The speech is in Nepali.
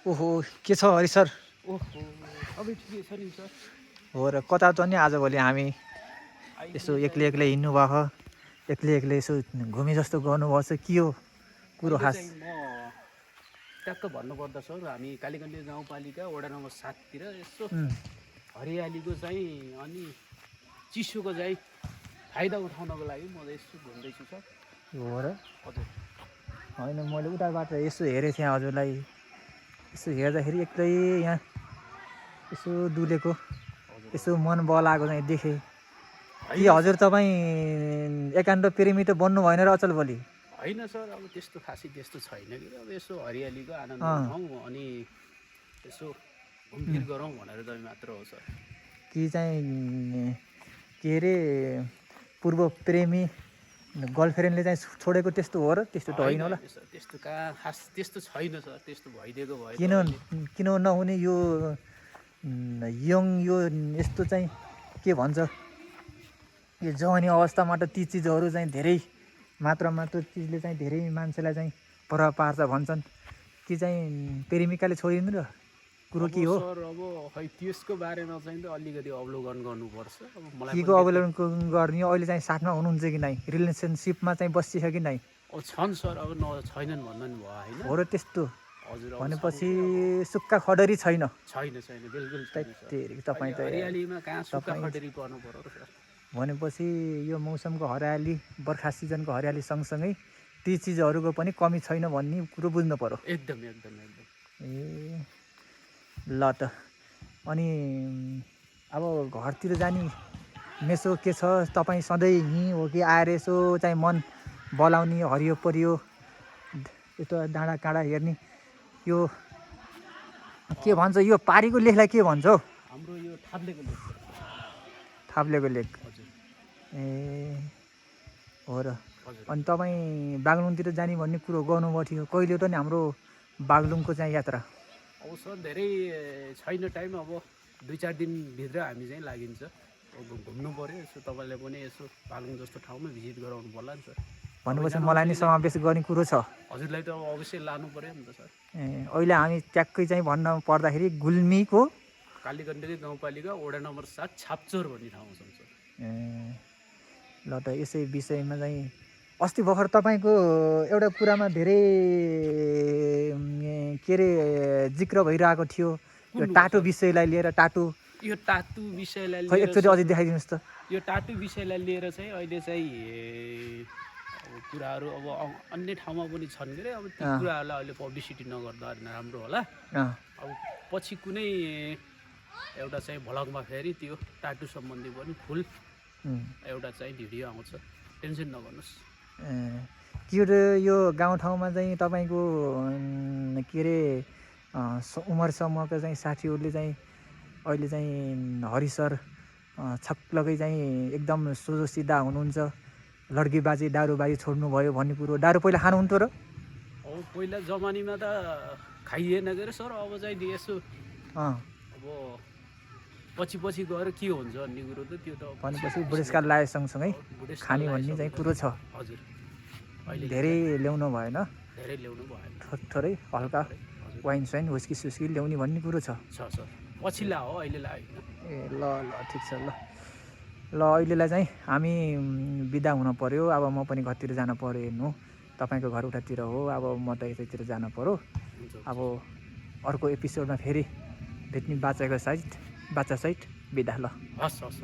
ओहो के छ हरि सर? ओहो सबै ठिकै छ नि सर। हो र कता त नि आजभोलि हामी यसो एक्लै एक्लै हिँड्नु भएको, एक्लै एक्लै यसो घुमे जस्तो गर्नुभएको छ, के हो कुरो अहिले खास? चाहिँ म ट्याक्क भन्नुपर्दा सर हामी कालीगण्डी गाउँपालिका वडा नम्बर 7 तिर यसो हरियालीको चाहिँ अनि चिसोको चाहिँ फाइदा उठाउनको लागि म यसो घुम्दैछु सर। हो र हजुर होइन, मैले उताबाट यसो हेरेको थिएँ हजुरलाई, यसो हेर्दाखेरि एक्लै यहाँ यसो डुलेको, यसो मन बलाएको चाहिँ देखेँ कि हजुर तपाईँ एकान्त प्रेमी त बन्नु भएन र अचल भोलि? होइन सर, अब त्यस्तो खासै त्यस्तो छैन कि अब यसो हरियालीको आनन्द उठाउँ अनि यसो घुमफिर गरौँ भनेर चाहिँ मात्र हो सर। कि चाहिँ के अरे पूर्व प्रेमी गर्लफ्रेन्डले चाहिँ छोडेको त्यस्तो हो र? त्यस्तो त होइन होला? सर त्यस्तो कहाँ खास त्यस्तो छैन सर, त्यस्तो भइदिएको भए किन नहुने यो यङ यो यस्तो चाहिँ के भन्छ यो जवानी अवस्थामा त ती चिजहरू चाहिँ धेरै मात्रामा त्यो चिजले चाहिँ धेरै मान्छेलाई चाहिँ प्रभाव पार्छ भन्छन् कि चाहिँ प्रेमिकाले छोडिदिनु र कुरो के हो? सर अब खै त्यसको बारेमा चाहिँ त अलिकति अवलोकन गर्नुपर्छ। अब मलाई के को अवलोकन गर्ने? अहिले चाहिँ साथमा हुनुहुन्छ कि नै? रिलेसनसिपमा चाहिँ बसिछ कि नै? छन् सर, अब छैनन् भन्दा नि भयो होइन। हो र त्यस्तो हजुर भनेपछि सुक्खा खडरी छैन? छैन बिल्कुल छैन सर। तपाईँ त हरियालीमा कहाँ सुक्खा खडरी पर्नु पर्यो र सर। भनेपछि यो मौसमको हरियाली, बर्खा सिजनको हरियाली सँगसँगै ती चिजहरूको पनि कमी छैन भन्ने कुरो बुझ्नु पर्यो। एकदम ए ल त अनि अब घरतिर जाने मेसो के छ? तपाईँ सधैँ यहीँ हो कि आएर यसो चाहिँ मन बलाउने, हरियो परियो यस्तो डाँडा काँडा हेर्ने, यो के भन्छ यो पारीको लेखलाई के भन्छ हौ? हाम्रो यो थाप्लेको लेख। थाप्लेको लेख। हजुर ए हो र। अनि तपाईँ बागलुङतिर जाने भन्ने कुरो गर्नुभएको थियो, कहिले त नि हाम्रो बागलुङको चाहिँ यात्रा? अब सर धेरै छैन टाइम, अब 2-4 दिनभित्र हामी चाहिँ लागिन्छ। अब घुम्नु पऱ्यो यसो, तपाईँले पनि यसो बागलुङ जस्तो ठाउँमा भिजिट गराउनु पर्ला नि सर। भनेपछि मलाई नि समावेश गर्ने कुरो छ। हजुरलाई त अब अवश्य लानु पऱ्यो नि त सर। अहिले हामी ट्याक्कै चाहिँ भन्न पर्दाखेरि गुल्मीको कालीगण्डकी गाउँपालिका वडा नम्बर 7 छापचोर भन्ने ठाउँ छ सर। ल त यसै विषयमा चाहिँ अस्ति भर्खर तपाईँको एउटा कुरामा धेरै के अरे जिक्र भइरहेको थियो, यो टाटु विषयलाई लिएर। यो टाटु विषयलाई खै लिएर एकचोटि अझै देखाइदिनुहोस् त। यो टाटु विषयलाई लिएर चाहिँ अहिले चाहिँ अब कुराहरू अब अन्य ठाउँमा पनि छन् के अरे। अब ती कुराहरूलाई अहिले पब्लिसिटी नगर्दा राम्रो होला। अब पछि कुनै एउटा चाहिँ भ्लगमा फेरि त्यो टाटु सम्बन्धी पनि फुल एउटा चाहिँ भिडियो आउँछ, टेन्सन नगर्नुहोस्। के अरे यो गाउँठाउँमा चाहिँ तपाईँको के अरे उमेर समूहका चाहिँ साथीहरूले चाहिँ अहिले चाहिँ हरि सर छक्लकै चाहिँ एकदम सोझो सिधा हुनुहुन्छ, लड्कीबाजी दारूबाजी छोड्नुभयो भन्ने कुरो। दारू पहिला खानुहुन्थ्यो र? अब पहिला जमानीमा त खाइएन के अरे सर। अब चाहिँ यसो अब पछि गएर के हुन्छ भन्ने कुरो त त्यो त भनेपछि बुढेसकाल लाए सँगसँगै खाने भन्ने चाहिँ कुरो छ। हजुर धेरै ल्याउनु भएन, धेरै ल्याउनु भएन, थोरै हल्का वाइन साइन हुस्की सुस्की ल्याउने भन्ने कुरो छ। सर पछि ला हो, अहिले ला होइन। ए ल ठिक छ। ल अहिलेलाई चाहिँ हामी बिदा हुन पर्यो। अब म पनि घरतिर जानु पर्यो हेर्नु, तपाईँको घर उठातिर हो, अब म त यतैतिर जानु पर्यो। अब अर्को एपिसोडमा फेरि भेट्ने बाचासहित बिदा। ल हस्।